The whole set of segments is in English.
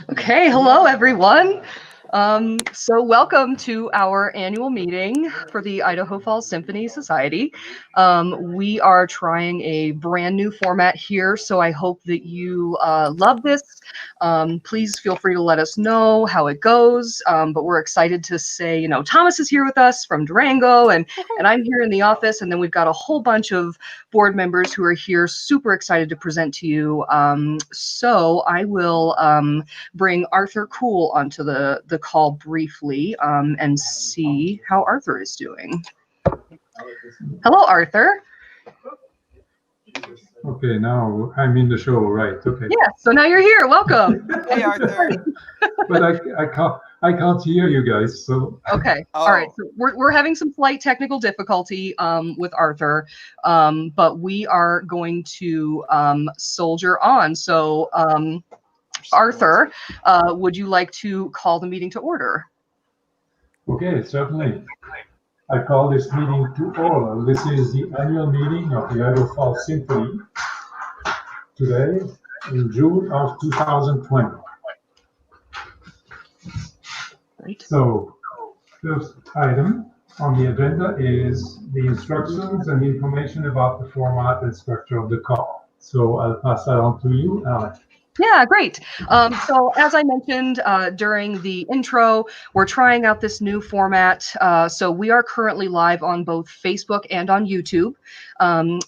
Okay, hello everyone. So welcome to our annual meeting for the Idaho Falls Symphony Society. We are trying a brand new format here, so I hope that you love this. Please feel free to let us know how it goes. But we're excited to say, Thomas is here with us from Durango, and I'm here in the office, and then we've got a whole bunch of board members who are here, super excited to present to you. So I will bring Arthur Kull onto the call briefly and see how Arthur is doing. Hello, Arthur. Okay, now I'm in the show, right? Okay. Yeah, so now you're here. Welcome. Hey, Arthur. But I can't hear you guys. So okay. All right. So we're having some slight technical difficulty with Arthur, but we are going to soldier on. So Arthur, would you like to call the meeting to order? Okay, certainly. I call this meeting to order. This is the annual meeting of the Idaho Falls Symphony today in June of 2020. Right. So, first item on the agenda is the instructions and information about the format and structure of the call. So I'll pass that on to you, Alec. Yeah, great. So as I mentioned during the intro, we're trying out this new format. So we are currently live on both Facebook and on YouTube.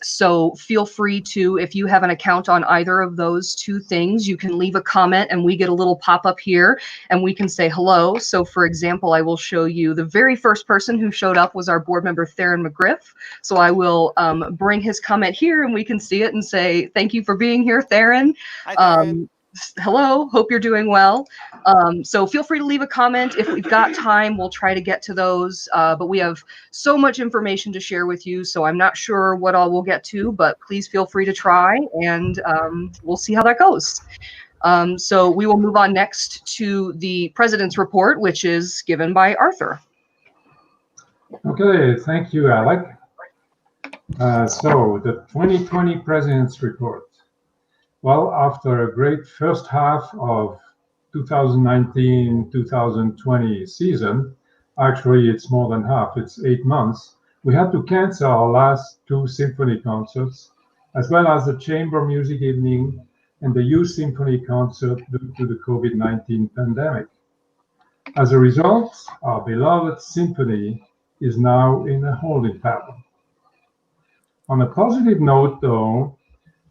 So feel free to, if you have an account on either of those two things, you can leave a comment and we get a little pop-up here and we can say hello. So for example, I will show you the very first person who showed up was our board member, Theron McGriff. So I will bring his comment here and we can see it and say, thank you for being here, Theron. Hi, Diane. Hello, hope you're doing well. So feel free to leave a comment. If we've got time, we'll try to get to those. But we have so much information to share with you, so I'm not sure what all we'll get to, but please feel free to try, and we'll see how that goes. So we will move on next to the President's Report, which is given by Arthur. Okay, thank you, Alec. So the 2020 President's Report. Well, after a great first half of 2019-2020 season, actually it's more than half, it's 8 months, we had to cancel our last two symphony concerts, as well as the chamber music evening and the youth symphony concert due to the COVID-19 pandemic. As a result, our beloved symphony is now in a holding pattern. On a positive note, though,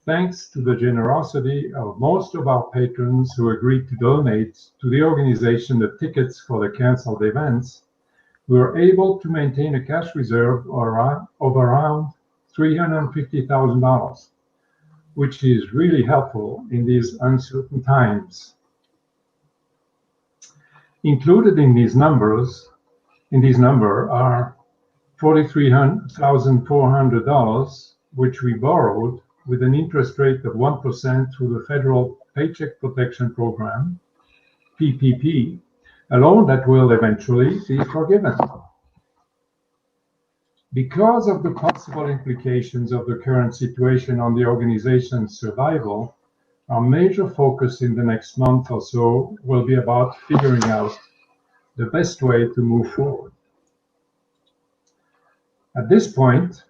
thanks to the generosity of most of our patrons who agreed to donate to the organization the tickets for the canceled events, we were able to maintain a cash reserve of around $350,000, which is really helpful in these uncertain times. Included in these number are $43,400, which we borrowed with an interest rate of 1% through the Federal Paycheck Protection Program, PPP, a loan that will eventually be forgiven. Because of the possible implications of the current situation on the organization's survival, our major focus in the next month or so will be about figuring out the best way to move forward. At this point,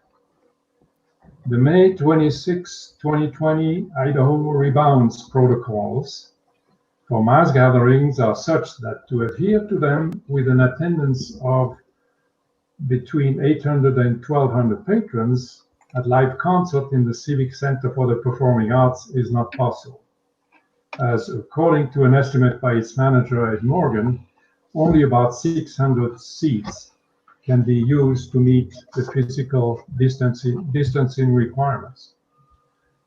the May 26, 2020 Idaho rebounds protocols for mass gatherings are such that to adhere to them with an attendance of between 800 and 1,200 patrons at live concert in the Civic Center for the Performing Arts is not possible, as according to an estimate by its manager Ed Morgan, only about 600 seats can be used to meet the physical distancing requirements.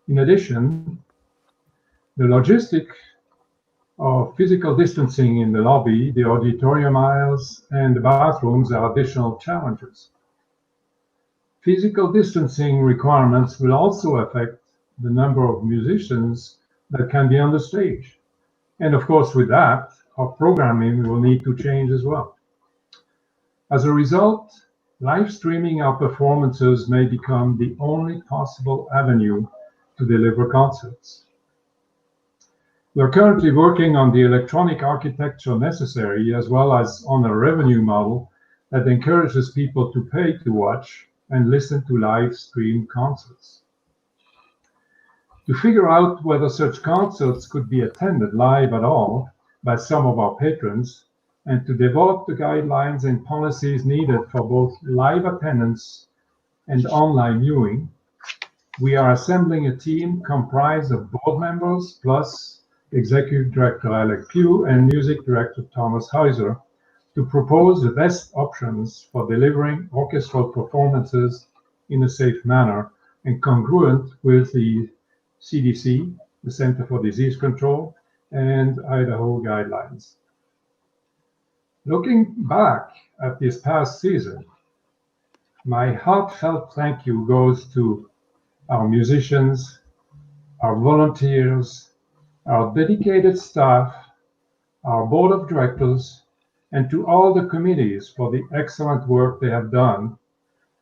In addition, the logistic of physical distancing in the lobby, the auditorium aisles, and the bathrooms are additional challenges. Physical distancing requirements will also affect the number of musicians that can be on the stage. And of course, with that, our programming will need to change as well. As a result, live streaming our performances may become the only possible avenue to deliver concerts. We're currently working on the electronic architecture necessary, as well as on a revenue model that encourages people to pay to watch and listen to live stream concerts. To figure out whether such concerts could be attended live at all by some of our patrons, and to develop the guidelines and policies needed for both live attendance and online viewing, we are assembling a team comprised of board members plus Executive Director Alekzandria Peugh and Music Director Thomas Heuser to propose the best options for delivering orchestral performances in a safe manner and congruent with the CDC, the Center for Disease Control, and Idaho guidelines. Looking back at this past season, my heartfelt thank you goes to our musicians, our volunteers, our dedicated staff, our board of directors, and to all the committees for the excellent work they have done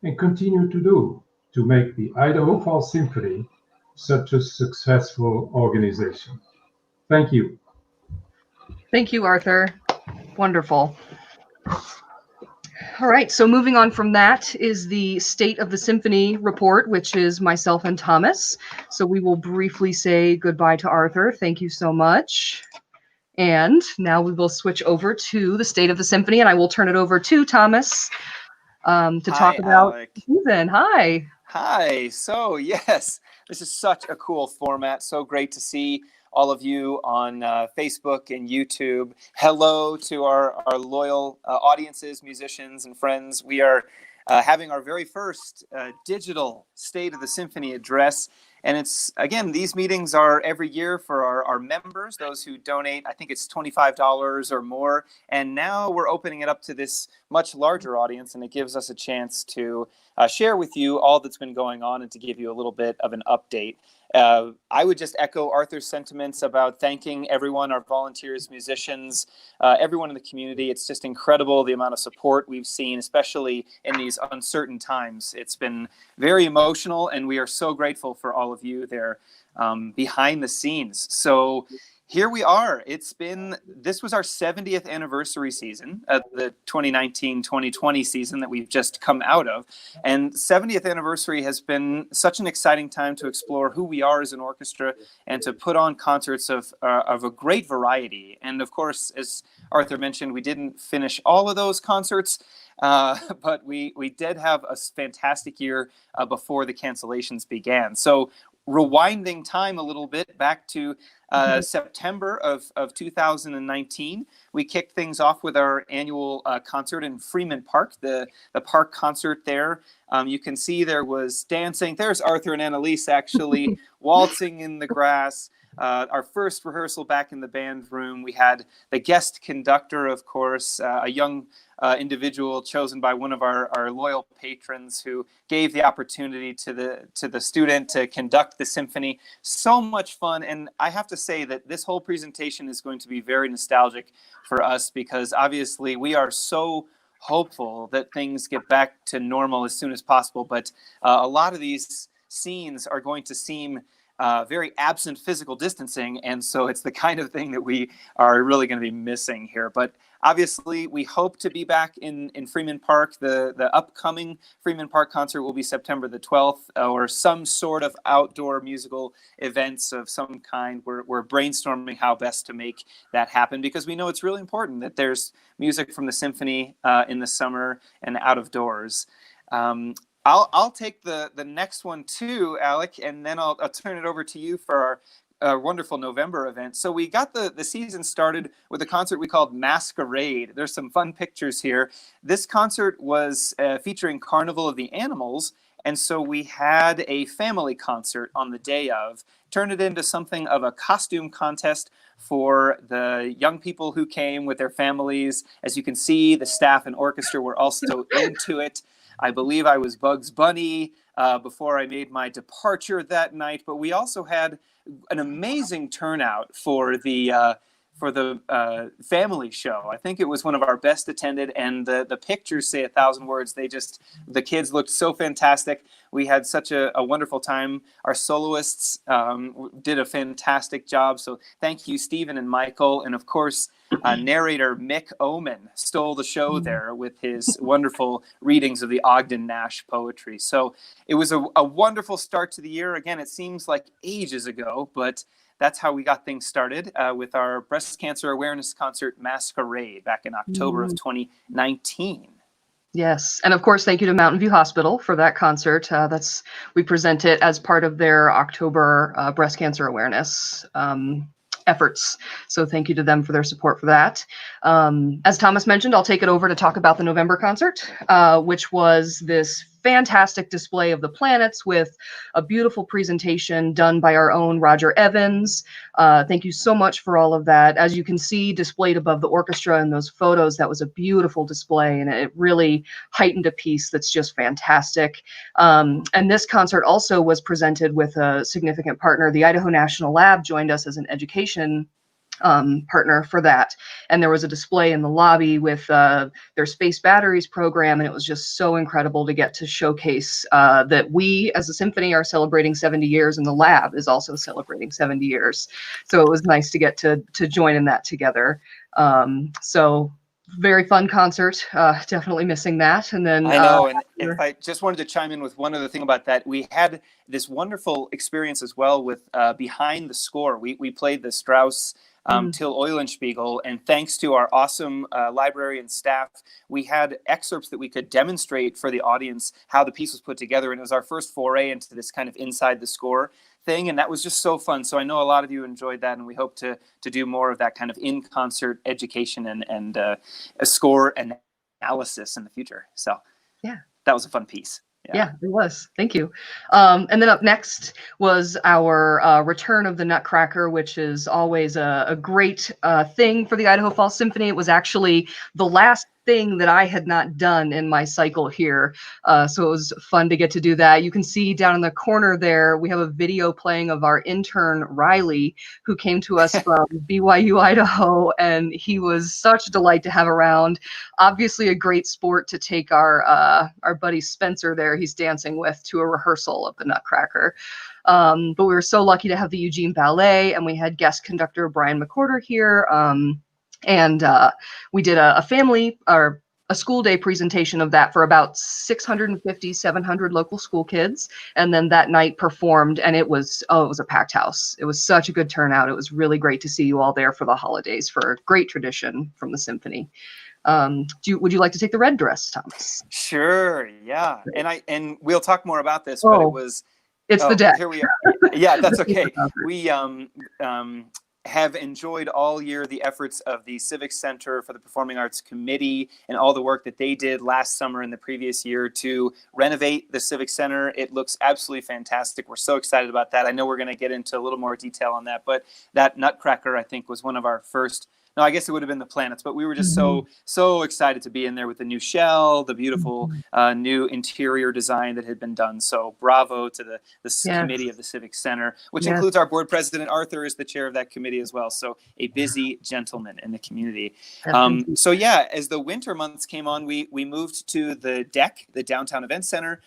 and continue to do to make the Idaho Falls Symphony such a successful organization. Thank you. Thank you, Arthur. Wonderful. All right, so moving on from that is the State of the Symphony report, which is myself and Thomas. So we will briefly say goodbye to Arthur. Thank you so much. And now we will switch over to the State of the Symphony, and I will turn it over to Thomas to talk about the season. Hi. Hi. So, yes, this is such a cool format. So great to see all of you on Facebook and YouTube. Hello to our loyal audiences, musicians, and friends. We are having our very first digital State of the Symphony address. And it's, again, these meetings are every year for our members, those who donate. I think it's $25 or more. And now we're opening it up to this much larger audience, and it gives us a chance to share with you all that's been going on and to give you a little bit of an update. I would just echo Arthur's sentiments about thanking everyone, our volunteers, musicians, everyone in the community. It's just incredible the amount of support we've seen, especially in these uncertain times. It's been very emotional, and we are so grateful for all of you there behind the scenes. So here we are. This was our 70th anniversary season, the 2019-2020 season that we've just come out of. And 70th anniversary has been such an exciting time to explore who we are as an orchestra and to put on concerts of a great variety. And of course, as Arthur mentioned, we didn't finish all of those concerts, but we did have a fantastic year before the cancellations began. So rewinding time a little bit back to September of 2019, we kicked things off with our annual concert in Fremont Park, the park concert there. You can see there was dancing. There's Arthur and Annalise actually waltzing in the grass. Our first rehearsal back in the band room, we had the guest conductor, of course, a young individual chosen by one of our loyal patrons who gave the opportunity to the student to conduct the symphony. So much fun. And I have to say that this whole presentation is going to be very nostalgic for us because obviously we are so hopeful that things get back to normal as soon as possible. But a lot of these scenes are going to seem very absent physical distancing, and so it's the kind of thing that we are really going to be missing here. But obviously, we hope to be back in Fremont Park. The upcoming Fremont Park concert will be September the 12th, or some sort of outdoor musical events of some kind. We're brainstorming how best to make that happen because we know it's really important that there's music from the symphony in the summer and out of doors. I'll take the next one too, Alec, and then I'll turn it over to you for our wonderful November event. So we got the season started with a concert we called Masquerade. There's some fun pictures here. This concert was featuring Carnival of the Animals, and so we had a family concert on the day of, turned it into something of a costume contest for the young people who came with their families. As you can see, the staff and orchestra were also into it. I believe I was Bugs Bunny before I made my departure that night, but we also had an amazing turnout for the for the family show. I think it was one of our best attended, and the pictures say 1,000 words. The kids looked so fantastic. We had such a wonderful time. Our soloists did a fantastic job. So thank you, Stephen and Michael. And of course, narrator Mick Oman stole the show there with his wonderful readings of the Ogden Nash poetry. So it was a wonderful start to the year. Again, it seems like ages ago, but that's how we got things started with our breast cancer awareness concert Masquerade back in October of 2019. Yes, and of course, thank you to Mountain View Hospital for that concert. We present it as part of their October breast cancer awareness efforts. So thank you to them for their support for that. As Thomas mentioned, I'll take it over to talk about the November concert, which was this fantastic display of the planets with a beautiful presentation done by our own Roger Evans. Thank you so much for all of that. As you can see displayed above the orchestra in those photos, that was a beautiful display, and it really heightened a piece that's just fantastic. And this concert also was presented with a significant partner. The Idaho National Lab joined us as an education partner for that, and there was a display in the lobby with their space batteries program, and it was just so incredible to get to showcase that we as a symphony are celebrating 70 years, and the lab is also celebrating 70 years. So it was nice to get to join in that together. So very fun concert. Definitely missing that. And then I know, and if I just wanted to chime in with one other thing about that, we had this wonderful experience as well with behind the score. We played the Strauss Till Eulenspiegel, and thanks to our awesome librarian staff, we had excerpts that we could demonstrate for the audience how the piece was put together, and it was our first foray into this kind of inside the score thing, and that was just so fun. So I know a lot of you enjoyed that, and we hope to do more of that kind of in-concert education and a score analysis in the future. So yeah, that was a fun piece. Yeah, it was. Thank you. And then up next was our return of the Nutcracker, which is always a great thing for the Idaho Falls Symphony. It was actually the last thing that I had not done in my cycle here. So it was fun to get to do that. You can see down in the corner there, we have a video playing of our intern, Riley, who came to us from BYU, Idaho, and he was such a delight to have around. Obviously a great sport to take our buddy Spencer there, he's dancing with, to a rehearsal of the Nutcracker. But we were so lucky to have the Eugene Ballet, and we had guest conductor Brian McCorder here. And we did a family or a school day presentation of that for about 650, 700 local school kids. And then that night performed, and it was a packed house. It was such a good turnout. It was really great to see you all there for the holidays, for a great tradition from the symphony. Would you like to take the red dress, Thomas? Sure. Yeah. And we'll talk more about this, but it's the deck. Here we are. Yeah, that's okay. We have enjoyed all year the efforts of the Civic Center for the Performing Arts Committee and all the work that they did last summer and the previous year to renovate the Civic Center. It looks absolutely fantastic. We're so excited about that. I know we're going to get into a little more detail on that, but that Nutcracker, I think, was one of our first. No, I guess it would have been the planets, but we were just so excited to be in there with the new shell, the beautiful new interior design that had been done. So bravo to the committee of the Civic Center, which includes our board president, Arthur, is the chair of that committee as well. So a busy gentleman in the community. So yeah, as the winter months came on, we moved to the deck, the Downtown Event Center.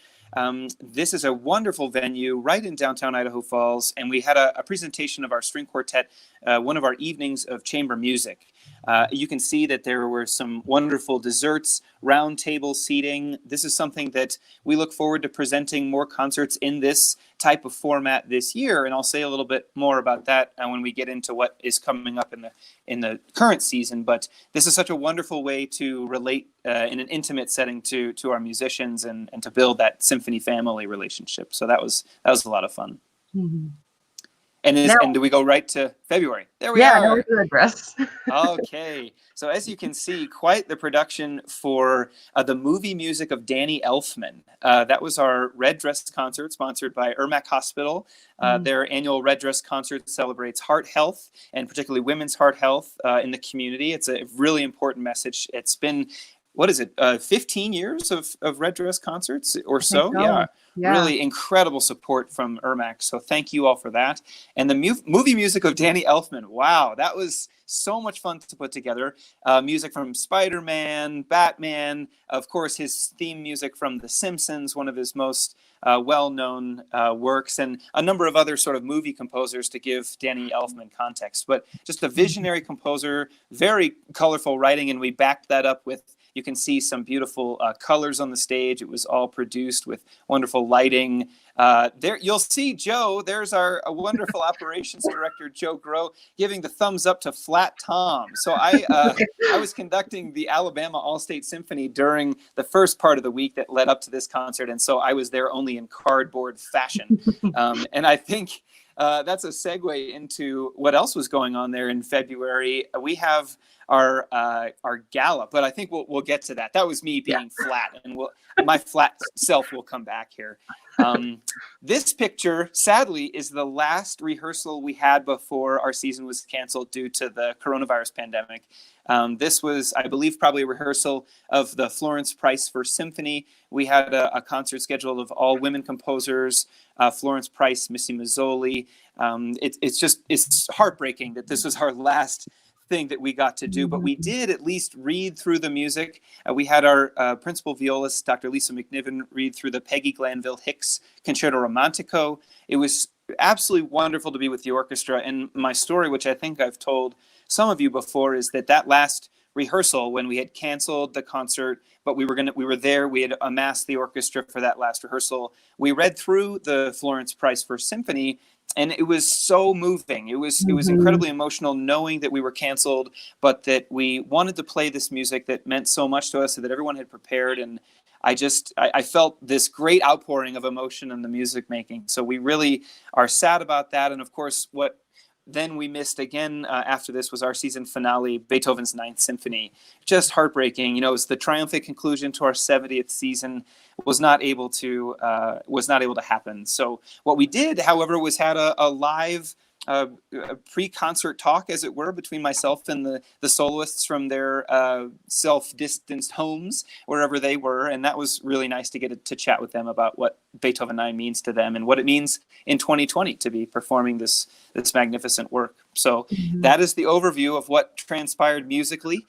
This is a wonderful venue right in downtown Idaho Falls, and we had a presentation of our string quartet, one of our evenings of chamber music. You can see that there were some wonderful desserts, round table seating. This is something that we look forward to presenting more concerts in this type of format this year, and I'll say a little bit more about that when we get into what is coming up in the current season. But this is such a wonderful way to relate in an intimate setting to our musicians and to build that symphony family relationship. So that was a lot of fun. Mm-hmm. And do we go right to February? There we are. Yeah, no, the address. Okay. So as you can see, quite the production for the movie music of Danny Elfman. That was our Red Dress concert sponsored by Ermac Hospital. Their annual Red Dress concert celebrates heart health, and particularly women's heart health in the community. It's a really important message. It's been what is it, 15 years of Red Dress concerts or so? Yeah. Really incredible support from Ermac. So thank you all for that. And the movie music of Danny Elfman. Wow, that was so much fun to put together. Music from Spider-Man, Batman, of course, his theme music from The Simpsons, one of his most well-known works, and a number of other sort of movie composers to give Danny Elfman context. But just a visionary composer, very colorful writing, and we backed that up with, you can see some beautiful colors on the stage. It was all produced with wonderful lighting. There, you'll see Joe. There's our wonderful operations director, Joe Groh, giving the thumbs up to Flat Tom. So I was conducting the Alabama All-State Symphony during the first part of the week that led up to this concert, and so I was there only in cardboard fashion. And I think that's a segue into what else was going on there in February. We have our gala, but I think we'll get to that. That was me being flat, and my flat self will come back here. This picture, sadly, is the last rehearsal we had before our season was canceled due to the coronavirus pandemic. This was, I believe, probably a rehearsal of the Florence Price First Symphony. We had a concert schedule of all women composers, Florence Price, Missy Mazzoli. It's heartbreaking that this was our last thing that we got to do, but we did at least read through the music. We had our principal violist, Dr. Lisa McNiven, read through the Peggy Glanville Hicks Concerto Romantico. It was absolutely wonderful to be with the orchestra. And my story, which I think I've told some of you before, is that last rehearsal, when we had canceled the concert, but we were there, we had amassed the orchestra for that last rehearsal. We read through the Florence Price First Symphony, and it was so moving. It was incredibly emotional knowing that we were canceled, but that we wanted to play this music that meant so much to us, so that everyone had prepared. And I felt this great outpouring of emotion in the music making. So we really are sad about that. And of course, what then we missed again after this was our season finale, Beethoven's Ninth Symphony. Just heartbreaking. It was the triumphant conclusion to our 70th season. Was not able to happen. So what we did, however, was had a live a pre-concert talk, as it were, between myself and the soloists from their self-distanced homes, wherever they were. And that was really nice to get to chat with them about what Beethoven 9 means to them and what it means in 2020 to be performing this magnificent work. So that is the overview of what transpired musically.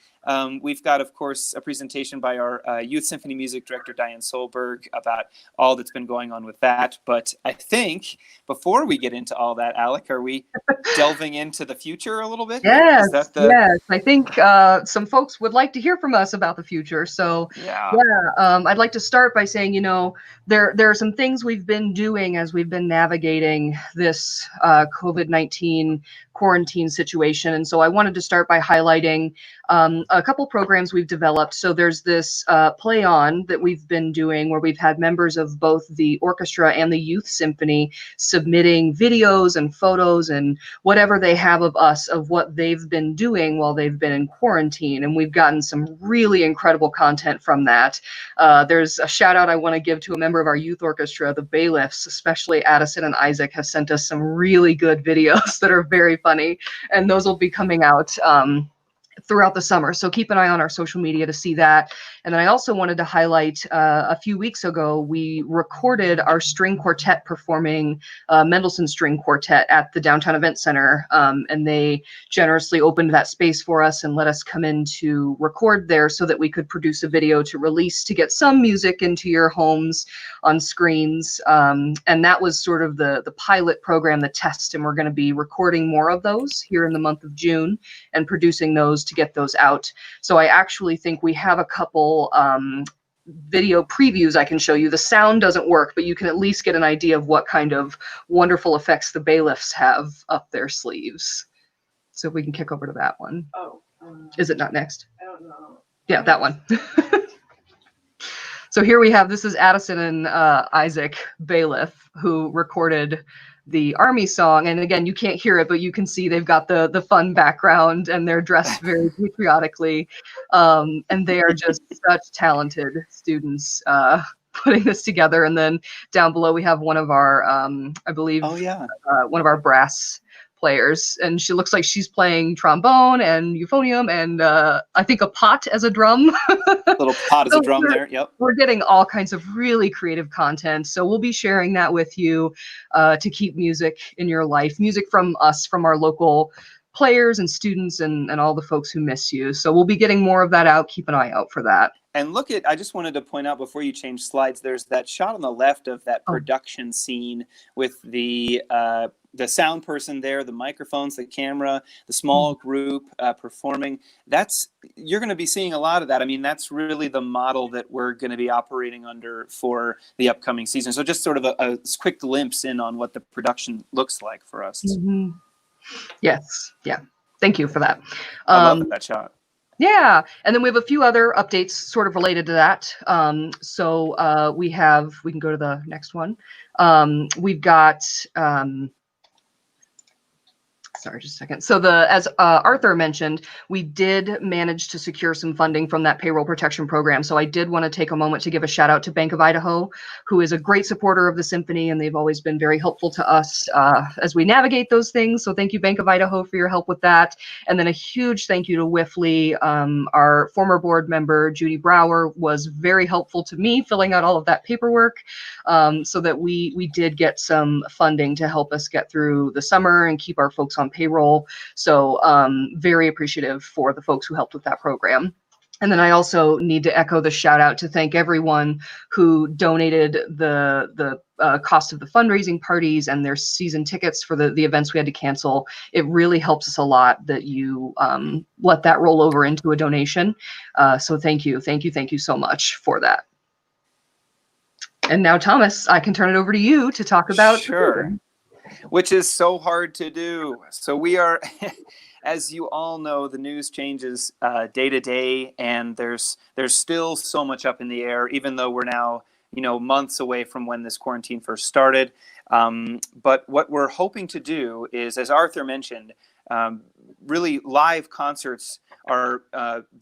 We've got, of course, a presentation by our Youth Symphony Music Director, Diane Soelberg, about all that's been going on with that. But I think before we get into all that, Alec, are we delving into the future a little bit? Yes, yes. I think some folks would like to hear from us about the future. So I'd like to start by saying, there are some things we've been doing as we've been navigating this COVID-19 quarantine situation. And so I wanted to start by highlighting a couple programs we've developed. So there's this Play On that we've been doing where we've had members of both the orchestra and the youth symphony submitting videos and photos and whatever they have of us of what they've been doing while they've been in quarantine. And we've gotten some really incredible content from that. There's a shout out I want to give to a member of our youth orchestra, the Bailiffs, especially Addison and Isaac, has sent us some really good videos that are very funny. And those will be coming out throughout the summer. So keep an eye on our social media to see that. And then I also wanted to highlight a few weeks ago, we recorded our string quartet performing Mendelssohn String Quartet at the Downtown Event Center. And they generously opened that space for us and let us come in to record there so that we could produce a video to release to get some music into your homes on screens. And that was sort of the pilot program, the test. And we're going to be recording more of those here in the month of June and producing those to get those out. So I actually think we have a couple video previews I can show you. The sound doesn't work, but you can at least get an idea of what kind of wonderful effects the Bailiffs have up their sleeves. So if we can kick over to that one. Oh. Is it not next? I don't know. Yeah, that one. So here we have, this is Addison and Isaac Bailiff, who recorded the Army song. And again, you can't hear it, but you can see they've got the fun background and they're dressed very patriotically. And they are just such talented students putting this together. And then down below, we have one of our, I believe, one of our brass players, and she looks like she's playing trombone and euphonium and I think a pot as a drum. Little pot as a drum there. Yep. We're getting all kinds of really creative content, so we'll be sharing that with you to keep music in your life. Music from us, from our local players and students and all the folks who miss you. So we'll be getting more of that out. Keep an eye out for that. And look at, I just wanted to point out before you change slides, there's that shot on the left of that production scene with the sound person there, the microphones, the camera, the small group performing. You're going to be seeing a lot of that. I mean, that's really the model that we're going to be operating under for the upcoming season. So just sort of a quick glimpse in on what the production looks like for us. Mm-hmm. Yes. Yeah. Thank you for that. I love that shot. Yeah. And then we have a few other updates sort of related to that. We can go to the next one. We've got, sorry, just a second. So as Arthur mentioned, we did manage to secure some funding from that payroll protection program. So I did want to take a moment to give a shout out to Bank of Idaho, who is a great supporter of the symphony, and they've always been very helpful to us as we navigate those things. So thank you, Bank of Idaho, for your help with that. And then a huge thank you to WIFLE. Our former board member, Judy Brower, was very helpful to me filling out all of that paperwork so that we did get some funding to help us get through the summer and keep our folks on payroll. So very appreciative for the folks who helped with that program. And then I also need to echo the shout out to thank everyone who donated the cost of the fundraising parties and their season tickets for the events we had to cancel. It really helps us a lot that you let that roll over into a donation. So thank you so much for that. And now, Thomas, I can turn it over to you to talk about. Sure. Which is so hard to do. So we are, as you all know, the news changes day to day, and there's still so much up in the air, even though we're now, months away from when this quarantine first started. But what we're hoping to do is, as Arthur mentioned, really live concerts are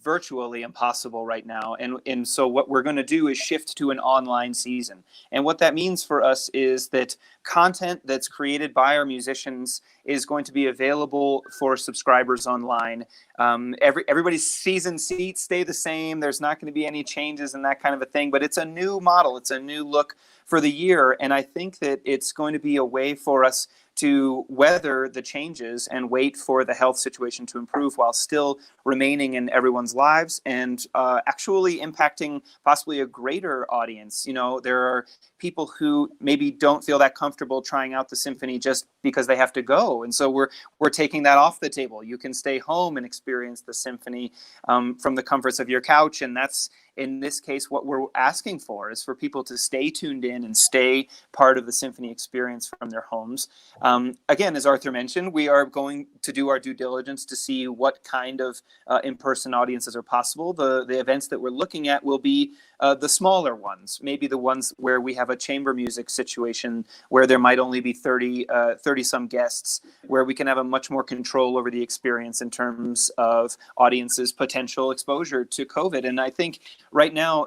virtually impossible right now. And so what we're going to do is shift to an online season. And what that means for us is that content that's created by our musicians is going to be available for subscribers online. Everybody's season seats stay the same. There's not going to be any changes and that kind of a thing, but it's a new model. It's a new look for the year. And I think that it's going to be a way for us to weather the changes and wait for the health situation to improve while still remaining in everyone's lives and actually impacting possibly a greater audience. There are people who maybe don't feel that comfortable trying out the symphony just because they have to go. And so we're taking that off the table. You can stay home and experience the symphony from the comforts of your couch. And that's, in this case, what we're asking for is for people to stay tuned in and stay part of the symphony experience from their homes. Again, as Arthur mentioned, we are going to do our due diligence to see what kind of in-person audiences are possible. The events that we're looking at will be the smaller ones, maybe the ones where we have a chamber music situation where there might only be 30 some guests, where we can have a much more control over the experience in terms of audiences' potential exposure to COVID. And I think right now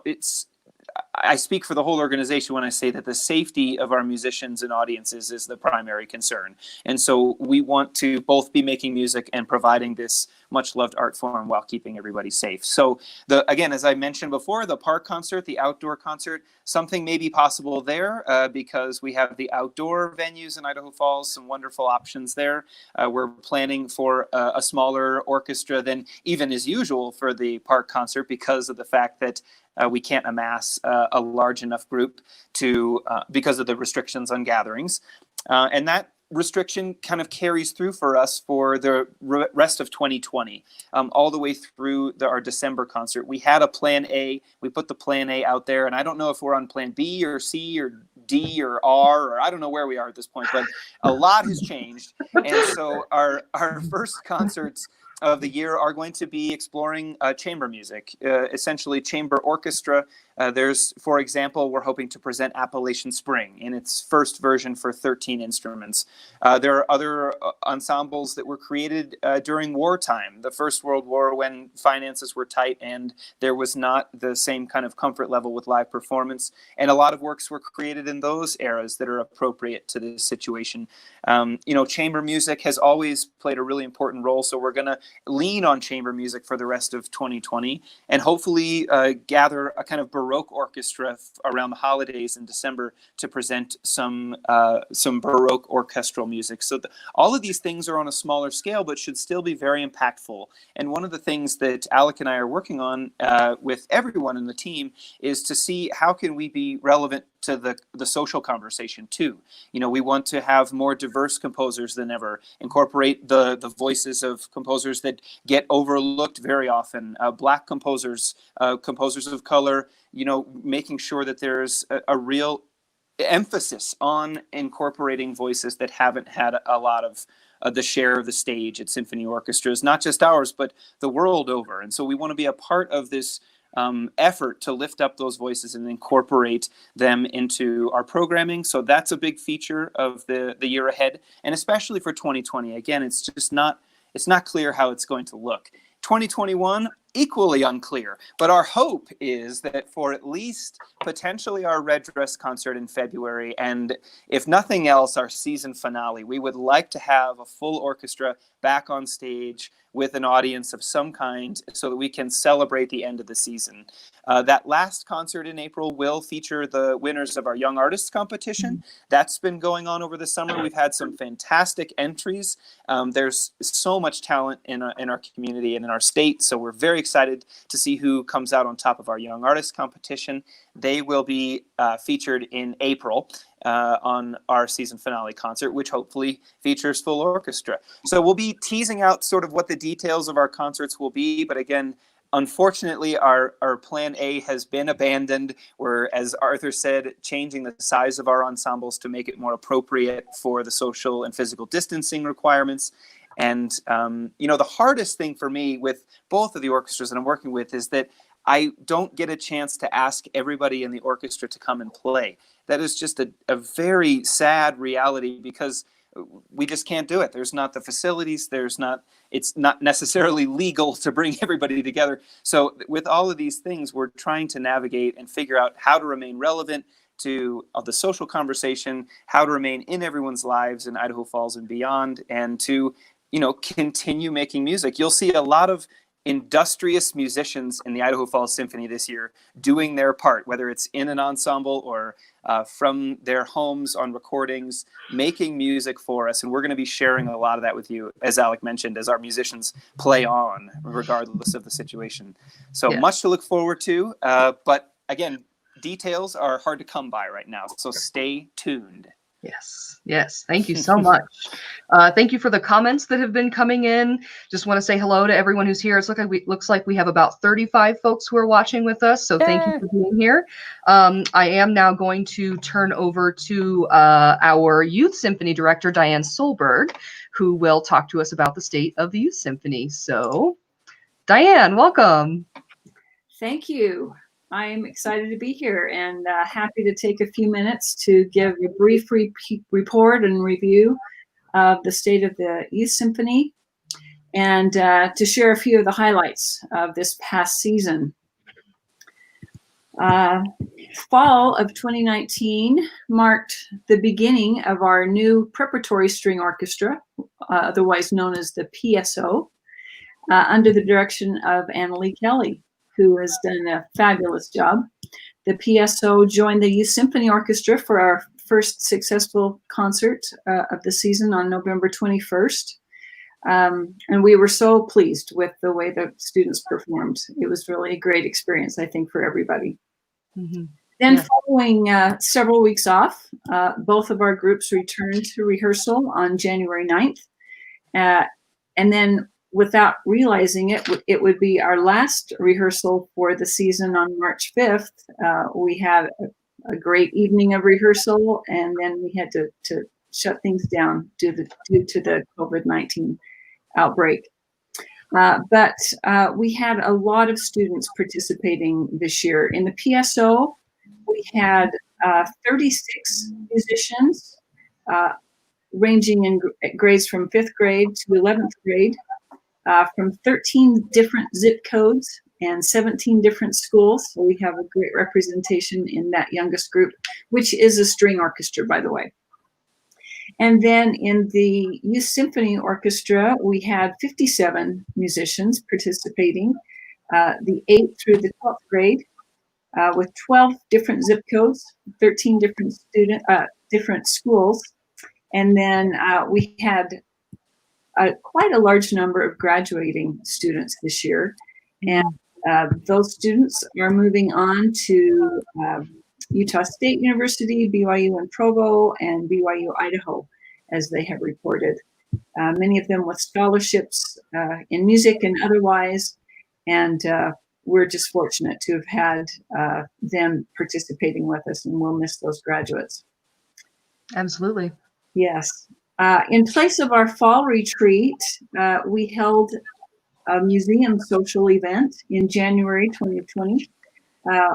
I speak for the whole organization when I say that the safety of our musicians and audiences is the primary concern. And so we want to both be making music and providing this much loved art form while keeping everybody safe. So again, as I mentioned before, the park concert, the outdoor concert, something may be possible there because we have the outdoor venues in Idaho Falls, some wonderful options there. We're planning for a smaller orchestra than even is usual for the park concert because of the fact that we can't amass a large enough group because of the restrictions on gatherings. And that restriction kind of carries through for us for the rest of 2020, all the way through our December concert. We had a plan A. We put the plan A out there, and I don't know if we're on plan B or C or D or R, or I don't know where we are at this point, but a lot has changed. And so our first concerts of the year are going to be exploring chamber music, essentially chamber orchestra. There's, for example, we're hoping to present Appalachian Spring in its first version for 13 instruments. There are other ensembles that were created during wartime, the First World War, when finances were tight and there was not the same kind of comfort level with live performance. And a lot of works were created in those eras that are appropriate to this situation. Chamber music has always played a really important role, so we're going to lean on chamber music for the rest of 2020 and hopefully gather a kind of Baroque orchestra around the holidays in December to present some Baroque orchestral music. So all of these things are on a smaller scale, but should still be very impactful. And one of the things that Alec and I are working on with everyone in the team is to see how can we be relevant to the social conversation too. We want to have more diverse composers than ever, incorporate the voices of composers that get overlooked very often, Black composers, composers of color, making sure that there's a real emphasis on incorporating voices that haven't had a lot of the share of the stage at symphony orchestras, not just ours, but the world over. And so we want to be a part of this effort to lift up those voices and incorporate them into our programming. So that's a big feature of the year ahead, and especially for 2020. Again, it's not clear how it's going to look. 2021, equally unclear, but our hope is that for at least potentially our Red Dress concert in February, and if nothing else, our season finale, we would like to have a full orchestra back on stage with an audience of some kind so that we can celebrate the end of the season. That last concert in April will feature the winners of our Young Artists competition. That's been going on over the summer. We've had some fantastic entries. There's so much talent in our community and in our state, so we're very excited to see who comes out on top of our Young Artists competition. They will be featured in April on our season finale concert, which hopefully features full orchestra. So we'll be teasing out sort of what the details of our concerts will be, but again, unfortunately, our plan A has been abandoned. We're, as Arthur said, changing the size of our ensembles to make it more appropriate for the social and physical distancing requirements. And, the hardest thing for me with both of the orchestras that I'm working with is that I don't get a chance to ask everybody in the orchestra to come and play. That is just a very sad reality because we just can't do it. There's not the facilities. It's not necessarily legal to bring everybody together. So with all of these things, we're trying to navigate and figure out how to remain relevant to the social conversation, how to remain in everyone's lives in Idaho Falls and beyond, and to, continue making music. You'll see a lot of industrious musicians in the Idaho Falls Symphony this year doing their part, whether it's in an ensemble or from their homes on recordings, making music for us. And we're going to be sharing a lot of that with you, as Alec mentioned, as our musicians play on, regardless of the situation. So much to look forward to. But again, details are hard to come by right now. So stay tuned. Yes. Thank you so much. Thank you for the comments that have been coming in. Just want to say hello to everyone who's here. It looks like we have about 35 folks who are watching with us. So thank you for being here. I am now going to turn over to our Youth Symphony Director, Diane Soelberg, who will talk to us about the state of the Youth Symphony. So, Diane, welcome. Thank you. I'm excited to be here and happy to take a few minutes to give a brief report and review of the state of the Youth Symphony and to share a few of the highlights of this past season. Fall of 2019 marked the beginning of our new preparatory string orchestra, otherwise known as the PSO, under the direction of Annalie Kelly, who has done a fabulous job. The PSO joined the Youth Symphony Orchestra for our first successful concert of the season on November 21st. And we were so pleased with the way the students performed. It was really a great experience, I think, for everybody. Mm-hmm. Then following several weeks off, both of our groups returned to rehearsal on January 9th. And then without realizing it, it would be our last rehearsal for the season on March 5th. We had a great evening of rehearsal, and then we had to shut things down due to the COVID-19 outbreak. But we had a lot of students participating this year. In the PSO, we had 36 musicians, ranging in grades from 5th grade to 11th grade, from 13 different zip codes and 17 different schools. So we have a great representation in that youngest group, which is a string orchestra, by the way. And then in the Youth Symphony Orchestra, we had 57 musicians participating, the 8th through the 12th grade, with 12 different zip codes, 13 different schools. And then we had quite a large number of graduating students this year. And those students are moving on to Utah State University, BYU in Provo, and BYU Idaho, as they have reported. Many of them with scholarships in music and otherwise. And we're just fortunate to have had them participating with us, and we'll miss those graduates. Absolutely. Yes. In place of our fall retreat, we held a museum social event in January 2020,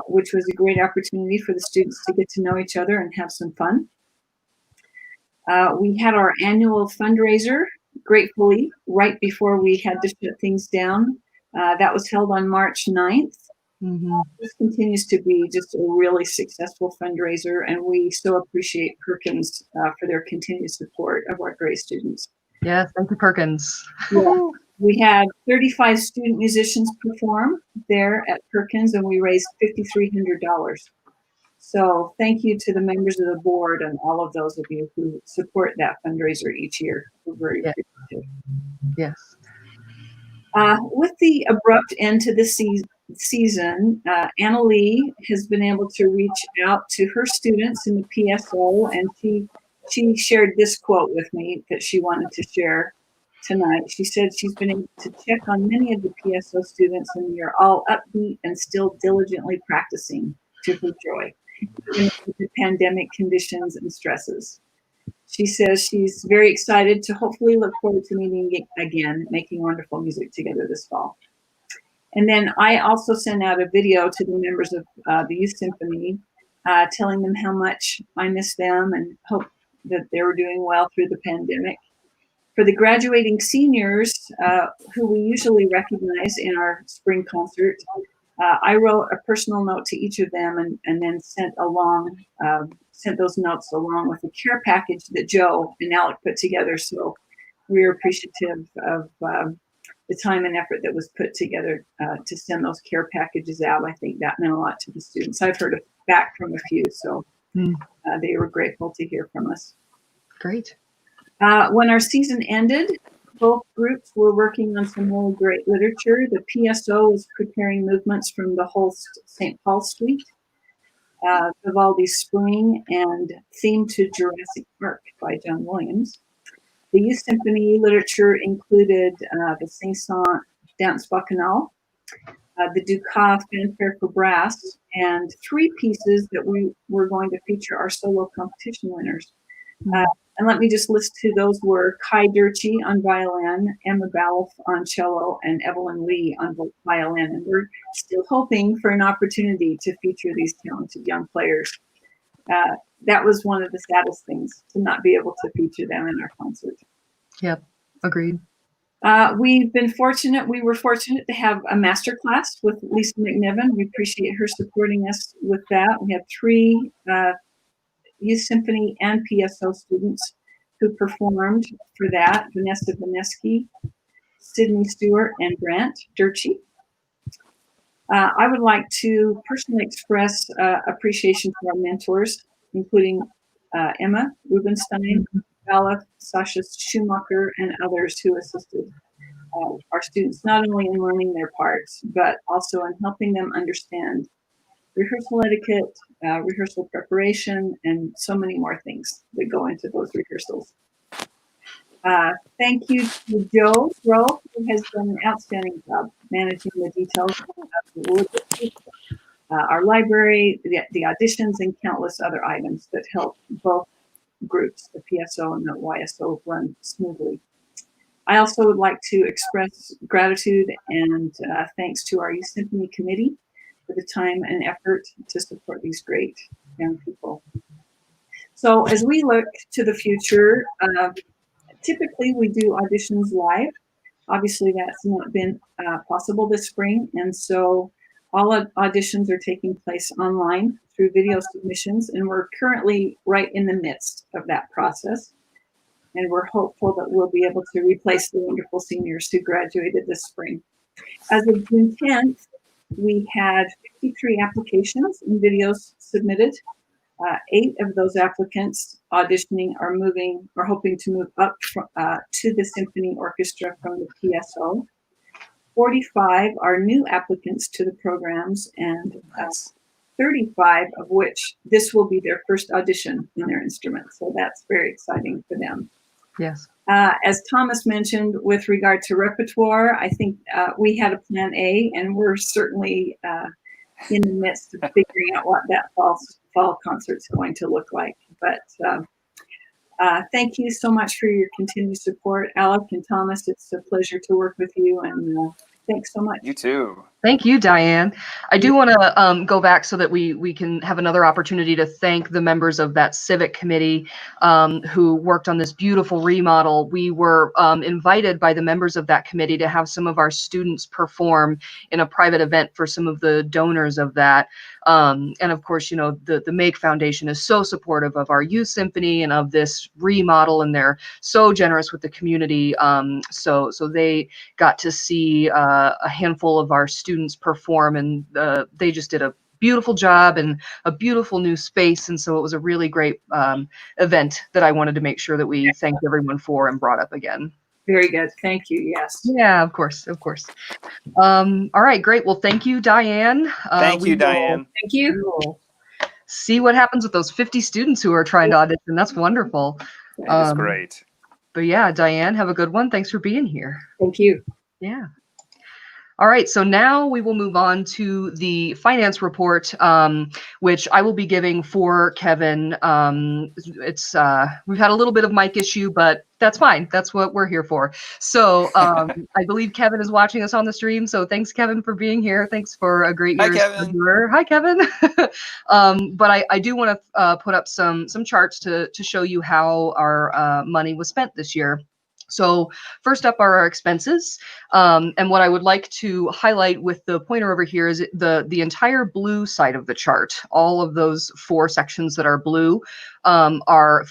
which was a great opportunity for the students to get to know each other and have some fun. We had our annual fundraiser, gratefully, right before we had to shut things down. That was held on March 9th. Mm-hmm. This continues to be just a really successful fundraiser, and we so appreciate Perkins for their continued support of our great students. Yes, thank you, Perkins. Yeah. We had 35 student musicians perform there at Perkins, and we raised $5,300. So thank you to the members of the board and all of those of you who support that fundraiser each year. We're very appreciative. Yes. With the abrupt end to the season, Anna Lee has been able to reach out to her students in the PSO, and she shared this quote with me that she wanted to share tonight. She said she's been able to check on many of the PSO students, and we are all upbeat and still diligently practicing to her joy, even with the pandemic conditions and stresses. She says she's very excited to hopefully look forward to meeting again, making wonderful music together this fall. And then I also sent out a video to the members of the Youth Symphony, telling them how much I miss them and hope that they were doing well through the pandemic. For the graduating seniors, who we usually recognize in our spring concert, I wrote a personal note to each of them and then sent those notes along with a care package that Joe and Alec put together. So we're appreciative of the time and effort that was put together to send those care packages out. I think that meant a lot to the students. I've heard back from a few, so they were grateful to hear from us. Great. When our season ended, both groups were working on some really great literature. The PSO was preparing movements from the whole St. Paul Suite, Vivaldi's Spring, and Theme to Jurassic Park by John Williams. The Youth Symphony literature included the Saint-Saëns Dance Bacchanal, the Dukas Fanfare for Brass, and 3 pieces that we were going to feature our solo competition winners. And let me just list who those were: Kai Durchi on violin, Emma Baloff on cello, and Evelyn Lee on violin. And we're still hoping for an opportunity to feature these talented young players. That was one of the saddest things, to not be able to feature them in our concert. Yep, agreed. We were fortunate to have a master class with Lisa McNiven. We appreciate her supporting us with that. We have 3 Youth Symphony and PSO students who performed for that: Vanessa Vaneski, Sydney Stewart, and Grant Durchi. I would like to personally express appreciation to our mentors, including Emma Rubenstein, Bala, Sasha Schumacher, and others who assisted our students not only in learning their parts, but also in helping them understand rehearsal etiquette, rehearsal preparation, and so many more things that go into those rehearsals. Thank you to Joe Rowe, who has done an outstanding job managing the details of the logistics, our library, the auditions, and countless other items that help both groups, the PSO and the YSO, run smoothly. I also would like to express gratitude and thanks to our Youth Symphony Committee for the time and effort to support these great young people. So as we look to the future, typically we do auditions live. Obviously that's not been possible this spring, and so all auditions are taking place online through video submissions, and we're currently right in the midst of that process. And we're hopeful that we'll be able to replace the wonderful seniors who graduated this spring. As of June 10th, we had 53 applications and videos submitted. 8 of those applicants auditioning are hoping to move up to the symphony orchestra from the PSO. 45 are new applicants to the programs, and 35 of which this will be their first audition in their instrument. So that's very exciting for them. Yes. As Thomas mentioned, with regard to repertoire, I think we had a plan A, and we're certainly in the midst of figuring out what that fall concert's going to look like. But thank you so much for your continued support, Alec and Thomas. It's a pleasure to work with you, and thanks so much. You too. Thank you, Diane. I do want to go back so that we can have another opportunity to thank the members of that civic committee who worked on this beautiful remodel. We were invited by the members of that committee to have some of our students perform in a private event for some of the donors of that. And of course, you know, the Make Foundation is so supportive of our youth symphony and of this remodel, and they're so generous with the community. So they got to see a handful of our students perform, and they just did a beautiful job and a beautiful new space. And so it was a really great event that I wanted to make sure that we thanked everyone for and brought up again. Very good. Thank you. Yes. Yeah, of course. Of course. All right, great. Well, thank you, Diane. Thank you, Diane. Thank you. See what happens with those 50 students who are trying to audition. That's wonderful. That is great. But yeah, Diane, have a good one. Thanks for being here. Thank you. Yeah. All right, so now we will move on to the finance report, which I will be giving for Kevin. We've had a little bit of mic issue, but that's fine. That's what we're here for. So I believe Kevin is watching us on the stream. So thanks, Kevin, for being here. Thanks for a great year. Hi, Kevin. But I do want to put up some charts to show you how our money was spent this year. So first up are our expenses. And what I would like to highlight with the pointer over here is the entire blue side of the chart. All of those 4 sections that are blue are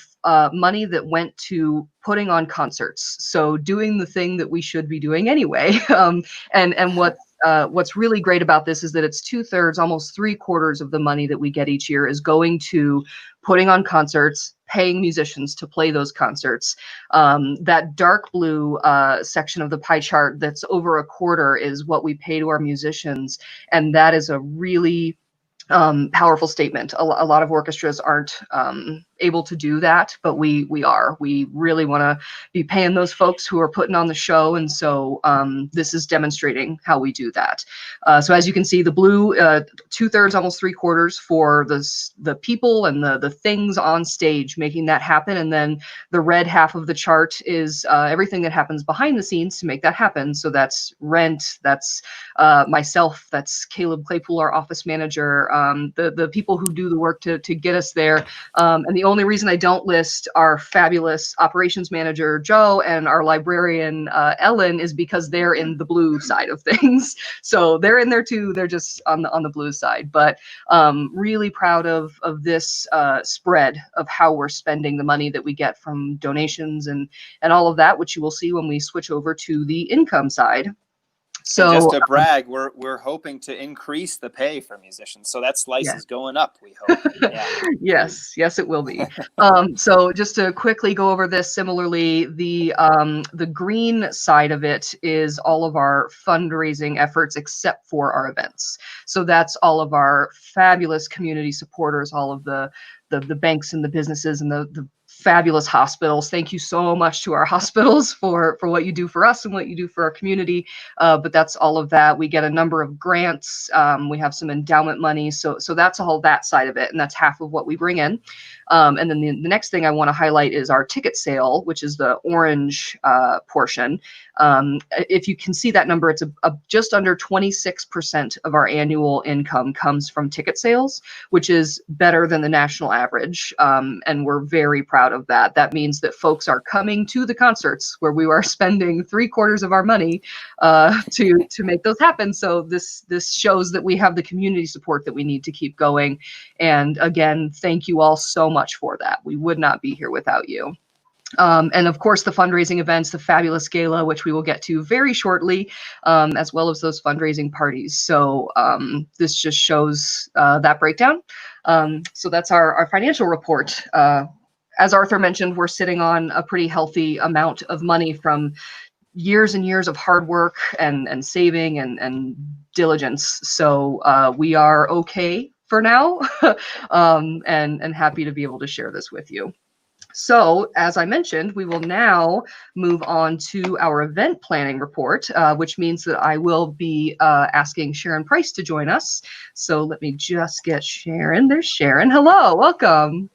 money that went to putting on concerts. So doing the thing that we should be doing anyway. And what's really great about this is that it's 2/3, almost 3/4 of the money that we get each year is going to putting on concerts, paying musicians to play those concerts. That dark blue section of the pie chart that's over 1/4 is what we pay to our musicians. And that is a really powerful statement. A lot of orchestras aren't able to do that, but we are. We really want to be paying those folks who are putting on the show, and so this is demonstrating how we do that. So as you can see, the blue 2/3, almost 3/4 for the people and the things on stage making that happen, and then the red half of the chart is everything that happens behind the scenes to make that happen. So that's rent, that's myself, that's Caleb Claypool, our office manager, the people who do the work to get us there. And the only reason I don't list our fabulous operations manager, Joe, and our librarian, Ellen, is because they're in the blue side of things. So they're in there too. They're just on the blue side. But really proud of this spread of how we're spending the money that we get from donations and all of that, which you will see when we switch over to the income side. So and just to brag, we're hoping to increase the pay for musicians. So that slice is going up, we hope. Yeah. Yes, it will be. So just to quickly go over this, similarly, the green side of it is all of our fundraising efforts except for our events. So that's all of our fabulous community supporters, all of the banks and the businesses and the fabulous hospitals. Thank you so much to our hospitals for what you do for us and what you do for our community. But that's all of that. We get a number of grants. We have some endowment money. So that's all that side of it. And that's half of what we bring in. And then the next thing I want to highlight is our ticket sale, which is the orange portion. If you can see that number, it's just under 26% of our annual income comes from ticket sales, which is better than the national average. And we're very proud of that. That means that folks are coming to the concerts where we are spending 3/4 of our money to make those happen. So this shows that we have the community support that we need to keep going. And again, thank you all so much for that. We would not be here without you. And of course, the fundraising events, the fabulous gala, which we will get to very shortly, as well as those fundraising parties. So this just shows that breakdown. So that's our financial report. As Arthur mentioned, we're sitting on a pretty healthy amount of money from years and years of hard work and saving and diligence. So we are okay for now, and happy to be able to share this with you. So, as I mentioned, we will now move on to our event planning report, which means that I will be asking Sharon Price to join us. So let me just get Sharon. There's Sharon. Hello, welcome.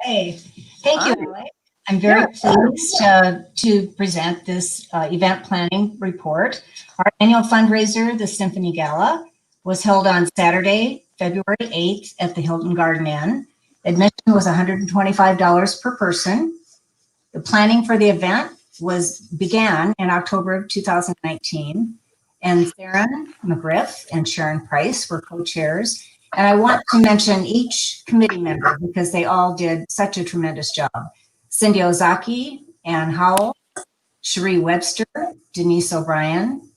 Hi, thank you, Alec. I'm very pleased to present this event planning report. Our annual fundraiser, the Symphony Gala, was held on Saturday, February 8th at the Hilton Garden Inn. Admission was $125 per person. The planning for the event began in October of 2019, and Theron McGriff and Sharon Price were co-chairs. And I want to mention each committee member because they all did such a tremendous job. Cindy Ozaki, Ann Howell, Cherie Webster, Denise O'Brien,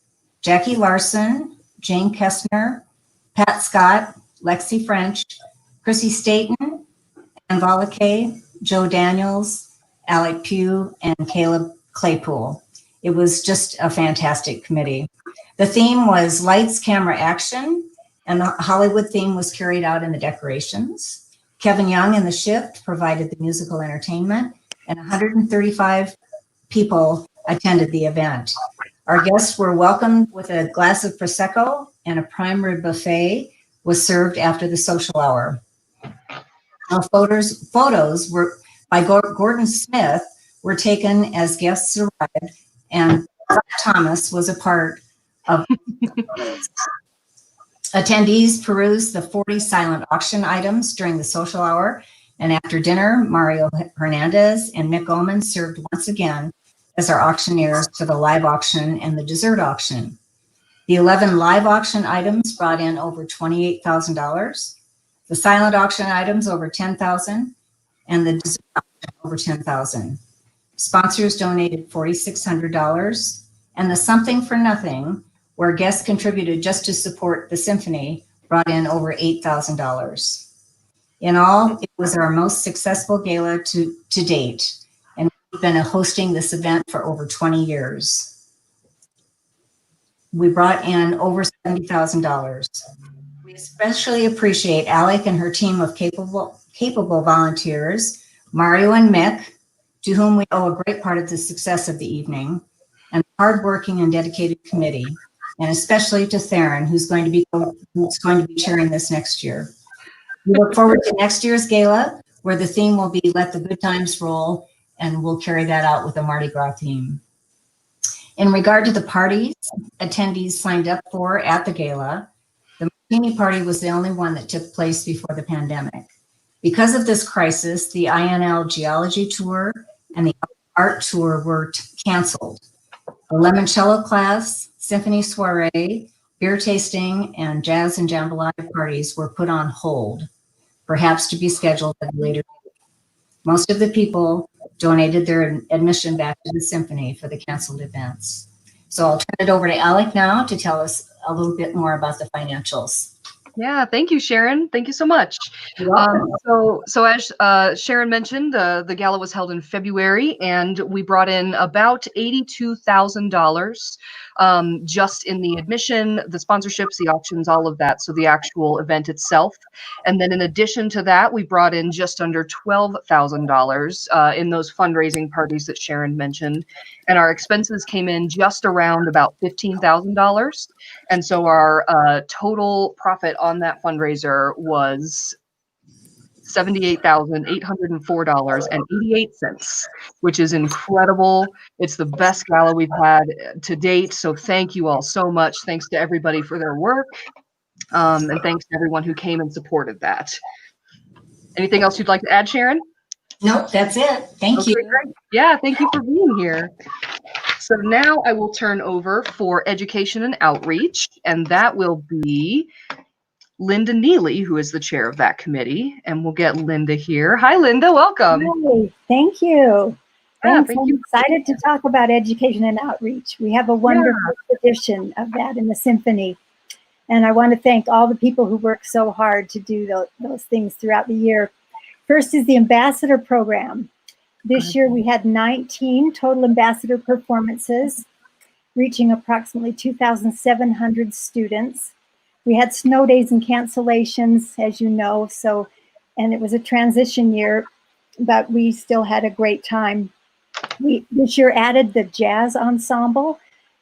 Jackie Larson, Jane Kestner, Pat Scott, Lexi French, Chrissy Staten, Ann Volakay, Joe Daniels, Alec Peugh, and Caleb Claypool. It was just a fantastic committee. The theme was lights, camera, action, and the Hollywood theme was carried out in the decorations. Kevin Young and the Shift provided the musical entertainment, and 135 people attended the event. Our guests were welcomed with a glass of Prosecco, and a prime rib buffet was served after the social hour. Photos were by Gordon Smith were taken as guests arrived, and Thomas was a part of. Attendees perused the 40 silent auction items during the social hour, and after dinner, Mario Hernandez and Mick Oman served once again as our auctioneers for the live auction and the dessert auction. The 11 live auction items brought in over $28,000. The silent auction items over $10,000, and the dessert auction over $10,000. Sponsors donated $4,600, and the Something for Nothing, where guests contributed just to support the symphony, brought in over $8,000. In all, it was our most successful gala to date, and we've been hosting this event for over 20 years. We brought in over $70,000. We especially appreciate Alec and her team of capable volunteers, Mario and Mick, to whom we owe a great part of the success of the evening, and the hardworking and dedicated committee, and especially to Theron, who's going to be chairing this next year. We look forward to next year's gala, where the theme will be Let the Good Times Roll, and we'll carry that out with a Mardi Gras theme. In regard to the parties attendees signed up for at the gala, the Martini Party was the only one that took place before the pandemic. Because of this crisis, the INL Geology Tour and the Art Tour were canceled. The limoncello class, symphony soiree, beer tasting, and jazz and jambalaya parties were put on hold, perhaps to be scheduled at a later date. Most of the people donated their admission back to the symphony for the canceled events. So I'll turn it over to Alec now to tell us a little bit more about the financials. Yeah, thank you, Sharon. Thank you so much. So as Sharon mentioned, the gala was held in February, and we brought in about $82,000 just in the admission, the sponsorships, the auctions, all of that. So the actual event itself. And then in addition to that, we brought in just under $12,000 in those fundraising parties that Sharon mentioned. And our expenses came in just around about $15,000. And so our total profit on that fundraiser was $78,804.88, which is incredible. It's the best gala we've had to date. So thank you all so much. Thanks to everybody for their work. And thanks to everyone who came and supported that. Anything else you'd like to add, Sharon? Nope, that's it. Thank you. Great. Yeah, thank you for being here. So now I will turn over for education and outreach, and that will be Linda Neely, who is the chair of that committee, and we'll get Linda here. Hi, Linda. Welcome. Hi, thank you. Yeah, Thanks. thank I'm you. excited to talk about education and outreach. We have a wonderful tradition of that in the symphony. And I want to thank all the people who work so hard to do those things throughout the year. First is the ambassador program. This year we had 19 total ambassador performances, reaching approximately 2,700 students. We had snow days and cancellations, as you know, and it was a transition year, but we still had a great time. We this year added the jazz ensemble,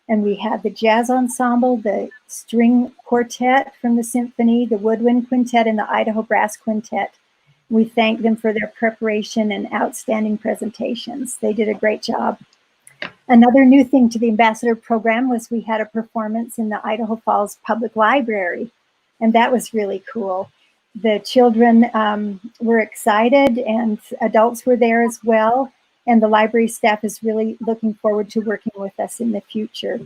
and we had the jazz ensemble, the string quartet from the symphony, the woodwind quintet, and the Idaho brass quintet. We thank them for their preparation and outstanding presentations. They did a great job. Another new thing to the ambassador program was we had a performance in the Idaho Falls Public Library, and that was really cool. The children were excited, and adults were there as well, and the library staff is really looking forward to working with us in the future.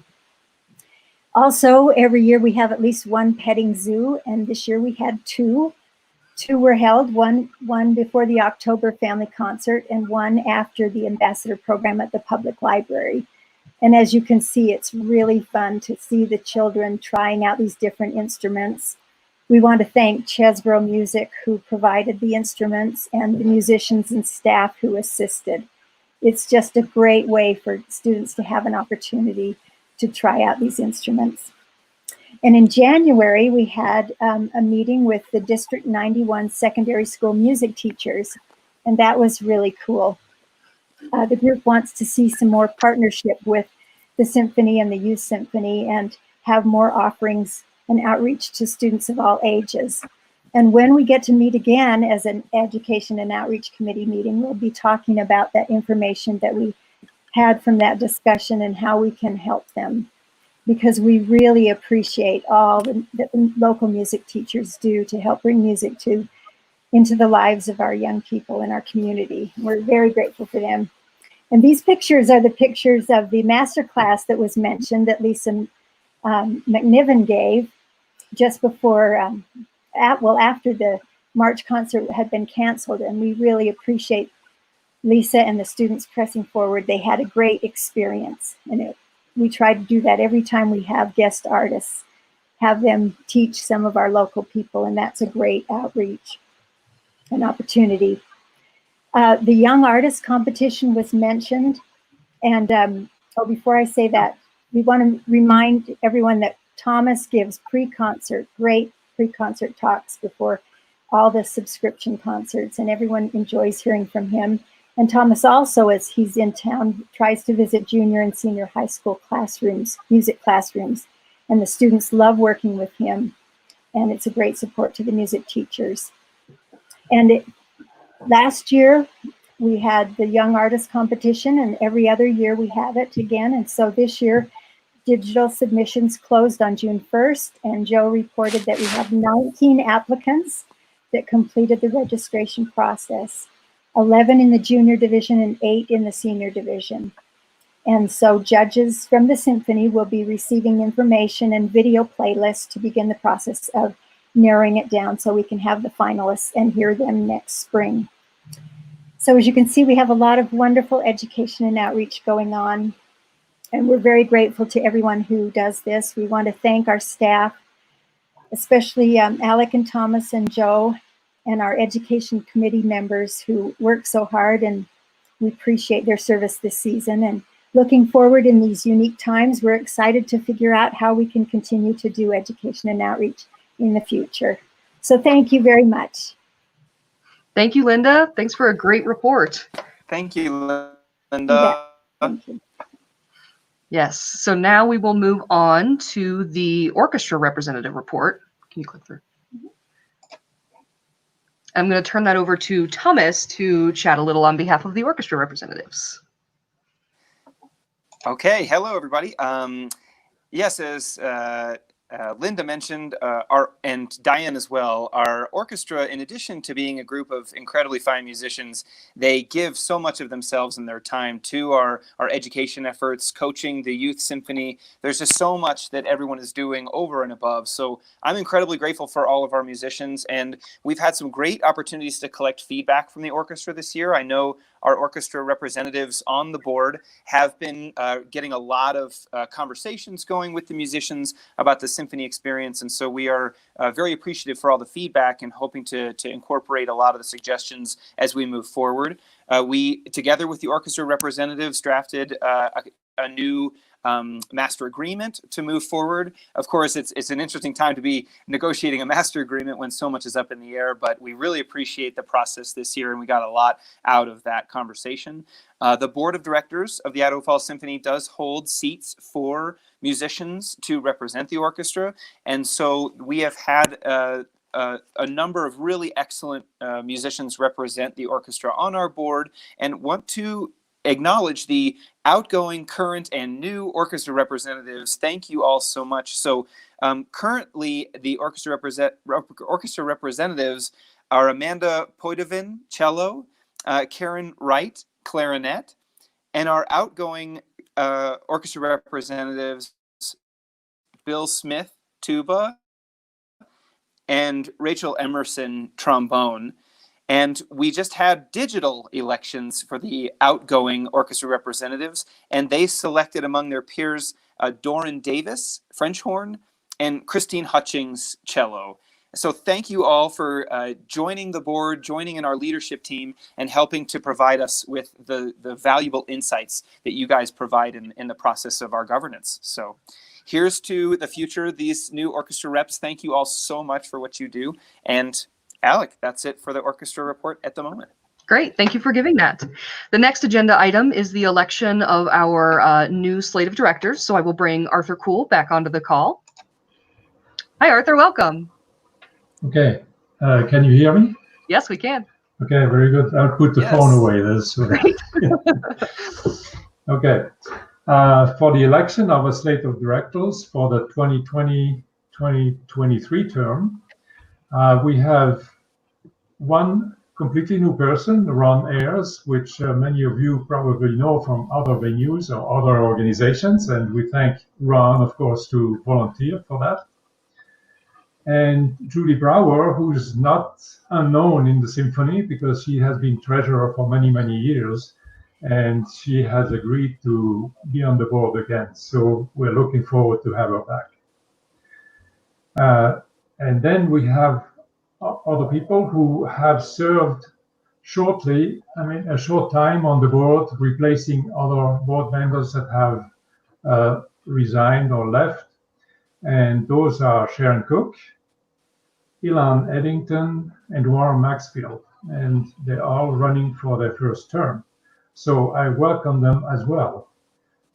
Also, every year we have at least one petting zoo, and this year we had two. Two were held, one before the October family concert and one after the ambassador program at the public library. And as you can see, it's really fun to see the children trying out these different instruments. We want to thank Chesbrough Music, who provided the instruments, and the musicians and staff who assisted. It's just a great way for students to have an opportunity to try out these instruments. And in January, we had a meeting with the District 91 secondary school music teachers, and that was really cool. The group wants to see some more partnership with the symphony and the youth symphony and have more offerings and outreach to students of all ages. And when we get to meet again as an education and outreach committee meeting, we'll be talking about that information that we had from that discussion and how we can help them, because we really appreciate all that the local music teachers do to help bring music into the lives of our young people in our community. We're very grateful for them. And these pictures are the pictures of the master class that was mentioned that Lisa McNiven gave just before, after the March concert had been canceled. And we really appreciate Lisa and the students pressing forward. They had a great experience, and we try to do that every time we have guest artists, have them teach some of our local people, and that's a great outreach and opportunity. The Young Artist Competition was mentioned, and before I say that, we want to remind everyone that Thomas gives great pre-concert talks before all the subscription concerts, and everyone enjoys hearing from him. And Thomas also, as he's in town, tries to visit junior and senior high school classrooms, music classrooms, and the students love working with him, and it's a great support to the music teachers. And last year, we had the Young Artist Competition, and every other year we have it again. And so this year, digital submissions closed on June 1st, and Joe reported that we have 19 applicants that completed the registration process. 11 in the junior division and 8 in the senior division. And so judges from the symphony will be receiving information and video playlists to begin the process of narrowing it down so we can have the finalists and hear them next spring. So as you can see, we have a lot of wonderful education and outreach going on, and we're very grateful to everyone who does this. We want to thank our staff, especially Alec and Thomas and Joe, and our education committee members who work so hard, and we appreciate their service this season. And Looking forward in these unique times, we're excited to figure out how we can continue to do education and outreach in the future. So thank you very much. Thank you, Linda. Thanks for a great report. Thank you, Linda. Yeah, thank you. Yes, so now we will move on to the orchestra representative report. Can you click through? I'm going to turn that over to Thomas to chat a little on behalf of the orchestra representatives. Okay, hello everybody. Yes, as Linda mentioned, and Diane as well, our orchestra, in addition to being a group of incredibly fine musicians, they give so much of themselves and their time to our education efforts, coaching the youth symphony. There's just so much that everyone is doing over and above. So I'm incredibly grateful for all of our musicians, and we've had some great opportunities to collect feedback from the orchestra this year. I know our orchestra representatives on the board have been getting a lot of conversations going with the musicians about the symphony experience. And so we are very appreciative for all the feedback and hoping to incorporate a lot of the suggestions as we move forward. We, together with the orchestra representatives, drafted a new master agreement to move forward. Of course, it's an interesting time to be negotiating a master agreement when so much is up in the air, but we really appreciate the process this year, and we got a lot out of that conversation. The board of directors of the Idaho Falls Symphony does hold seats for musicians to represent the orchestra, and so we have had a number of really excellent musicians represent the orchestra on our board, and want to acknowledge the outgoing, current, and new orchestra representatives. Thank you all so much. So currently, the orchestra representatives are Amanda Poidovin, cello, Karen Wright, clarinet, and our outgoing orchestra representatives, Bill Smith, tuba, and Rachel Emerson, trombone. And we just had digital elections for the outgoing orchestra representatives, and they selected among their peers Doran Davis, French horn, and Christine Hutchings, cello. So thank you all for joining the board, joining in our leadership team, and helping to provide us with the valuable insights that you guys provide in the process of our governance. So here's to the future, these new orchestra reps. Thank you all so much for what you do. And Alec, that's it for the orchestra report at the moment. Great, thank you for giving that. The next agenda item is the election of our new slate of directors. So I will bring Arthur Kull back onto the call. Hi, Arthur, welcome. Okay, can you hear me? Yes, we can. Okay, very good. I'll put the phone away. That's great. Okay, for the election of a slate of directors for the 2020-2023 term, we have one completely new person, Ron Ayers, which many of you probably know from other venues or other organizations, and we thank Ron, of course, to volunteer for that. And Julie Brower, who is not unknown in the symphony because she has been treasurer for many, many years, and she has agreed to be on the board again. So we're looking forward to have her back. And then we have other people who have served shortly, a short time on the board, replacing other board members that have resigned or left. And those are Sharon Cook, Ilan Eddington, and Warren Maxfield. And they're all running for their first term. So I welcome them as well.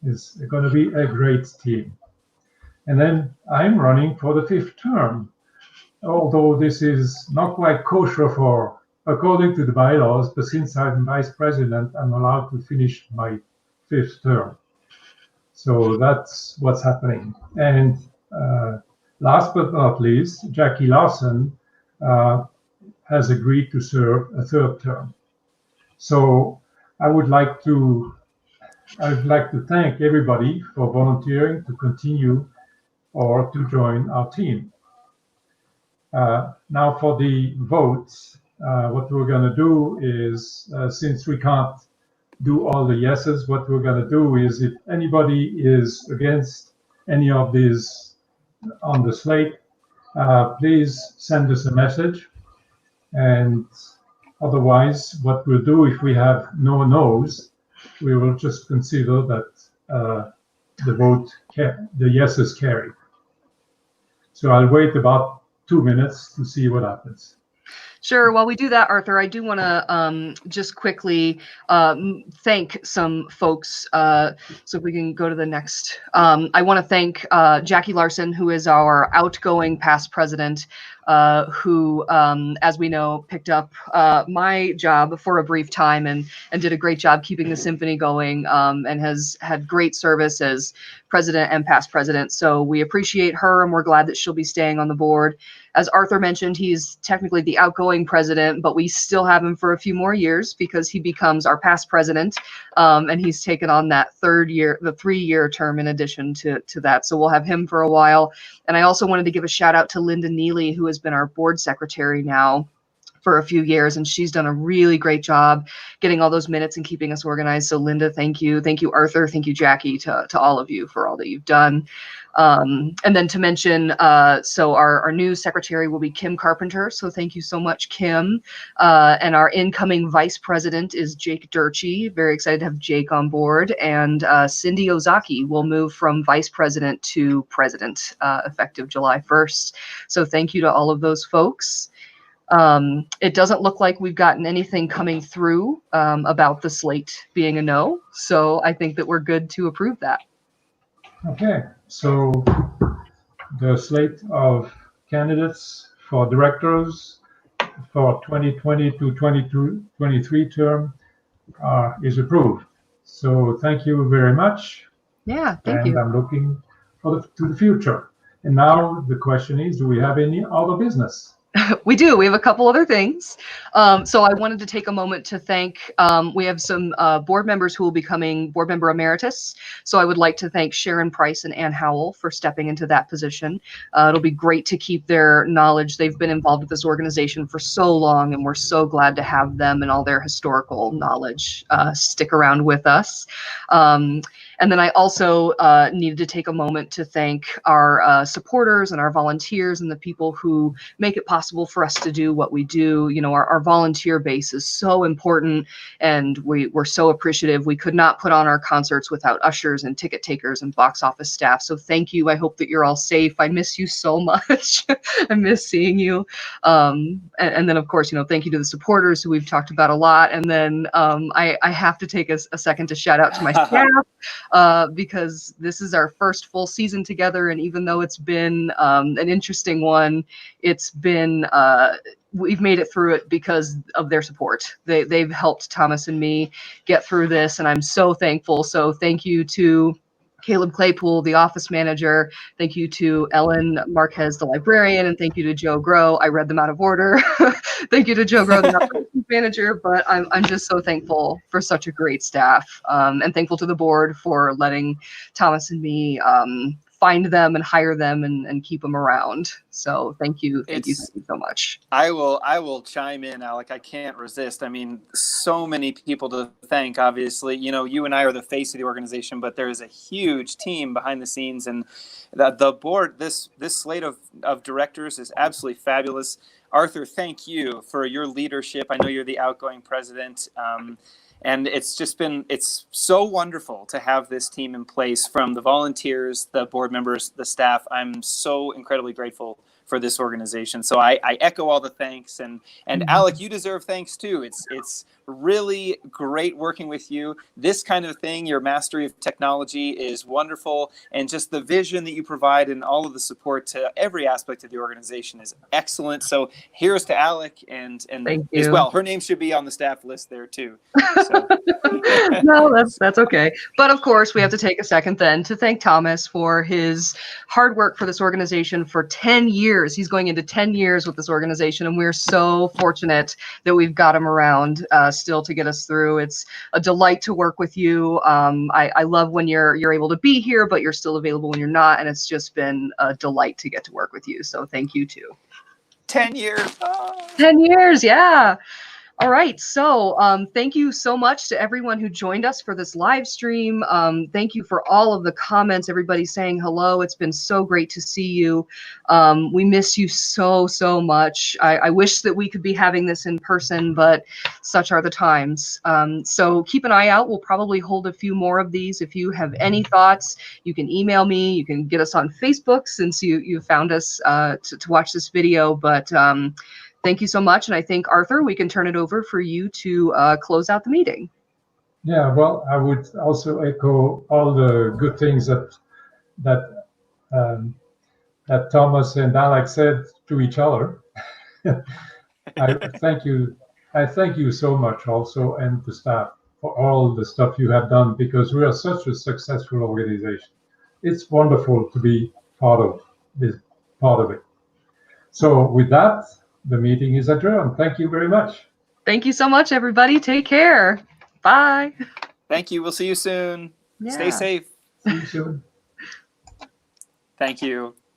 It's going to be a great team. And then I'm running for the 5th term. Although this is not quite kosher according to the bylaws, but since I'm vice president, I'm allowed to finish my 5th term. So that's what's happening. And last but not least, Jackie Larson has agreed to serve a 3rd term. So I would like to thank everybody for volunteering to continue or to join our team. Now for the votes, what we're going to do is, since we can't do all the yeses, what we're going to do is if anybody is against any of these on the slate, please send us a message. And otherwise, what we'll do if we have no no's, we will just consider that the vote, the yeses carry. So I'll wait about 2 minutes to see what happens. Sure. While we do that, Arthur, I do want to just quickly thank some folks. So if we can go to the next, I want to thank Jackie Larson, who is our outgoing past president, who, as we know, picked up my job for a brief time and did a great job keeping the symphony going, and has had great service as president and past president. So we appreciate her, and we're glad that she'll be staying on the board. As Arthur mentioned, he's technically the outgoing president, but we still have him for a few more years because he becomes our past president, and he's taken on that third year, the 3-year term in addition to that. So we'll have him for a while. And I also wanted to give a shout out to Linda Neely, who has been our board secretary now for a few years, and she's done a really great job getting all those minutes and keeping us organized. So Linda, thank you. Thank you, Arthur. Thank you, Jackie, to all of you for all that you've done. And then to mention, so our new secretary will be Kim Carpenter. So thank you so much, Kim. And our incoming vice president is Jake Durchie. Very excited to have Jake on board. And Cindy Ozaki will move from vice president to president effective July 1st. So thank you to all of those folks. It doesn't look like we've gotten anything coming through about the slate being a no. So I think that we're good to approve that. Okay, so the slate of candidates for directors for 2020 to 2023 term is approved. So thank you very much. Yeah, thank you. And I'm looking to the future. And now the question is, do we have any other business? We do. We have a couple other things. So I wanted to take a moment to thank, we have some board members who will be becoming board member emeritus. So I would like to thank Sharon Price and Ann Howell for stepping into that position. It'll be great to keep their knowledge. They've been involved with this organization for so long, and we're so glad to have them and all their historical knowledge stick around with us. And then I also needed to take a moment to thank our supporters and our volunteers and the people who make it possible for us to do what we do. You know, our volunteer base is so important, and we're so appreciative. We could not put on our concerts without ushers and ticket takers and box office staff. So thank you. I hope that you're all safe. I miss you so much. I miss seeing you. And then, of course, you know, thank you to the supporters who we've talked about a lot. And then I have to take a second to shout out to my staff. Because this is our first full season together, and even though it's been an interesting one, it's been we've made it through it because of their support. They've helped Thomas and me get through this, and I'm so thankful. So thank you to Caleb Claypool, the office manager. Thank you to Ellen Marquez, the librarian, and thank you to Joe Groh. I read them out of order. Thank you to Joe Groh, the operations manager. But I'm just so thankful for such a great staff, and thankful to the board for letting Thomas and me find them and hire them and keep them around. So thank you so much. I will chime in, Alec. I can't resist. I mean, so many people to thank. Obviously, you know, you and I are the face of the organization, but there is a huge team behind the scenes, and the board. This slate of directors is absolutely fabulous. Arthur, thank you for your leadership. I know you're the outgoing president. And it's so wonderful to have this team in place, from the volunteers, the board members, the staff. I'm so incredibly grateful for this organization. So I echo all the thanks, and Alec, you deserve thanks too. It's really great working with you. This kind of thing, your mastery of technology is wonderful, and just the vision that you provide and all of the support to every aspect of the organization is excellent. So here's to Alec, and as well, her name should be on the staff list there too. So. No, that's okay. But of course, we have to take a second then to thank Thomas for his hard work for this organization for 10 years. He's going into 10 years with this organization, and we're so fortunate that we've got him around still to get us through. It's a delight to work with you. I love when you're able to be here, but you're still available when you're not, and it's just been a delight to get to work with you. So thank you too. 10 years. Oh. 10 years, yeah. All right, so thank you so much to everyone who joined us for this live stream. Thank you for all of the comments, everybody saying hello. It's been so great to see you. We miss you so, so much. I wish that we could be having this in person, but such are the times. So keep an eye out. We'll probably hold a few more of these. If you have any thoughts, you can email me. You can get us on Facebook since you found us to watch this video. But thank you so much. And I think, Arthur, we can turn it over for you to close out the meeting. Yeah, well, I would also echo all the good things that Thomas and Alex said to each other. I thank you so much also, and the staff, for all the stuff you have done, because we are such a successful organization. It's wonderful to be part of it. So with that, the meeting is adjourned. Thank you very much. Thank you so much, everybody. Take care. Bye. Thank you. We'll see you soon. Yeah. Stay safe. See you soon. Thank you.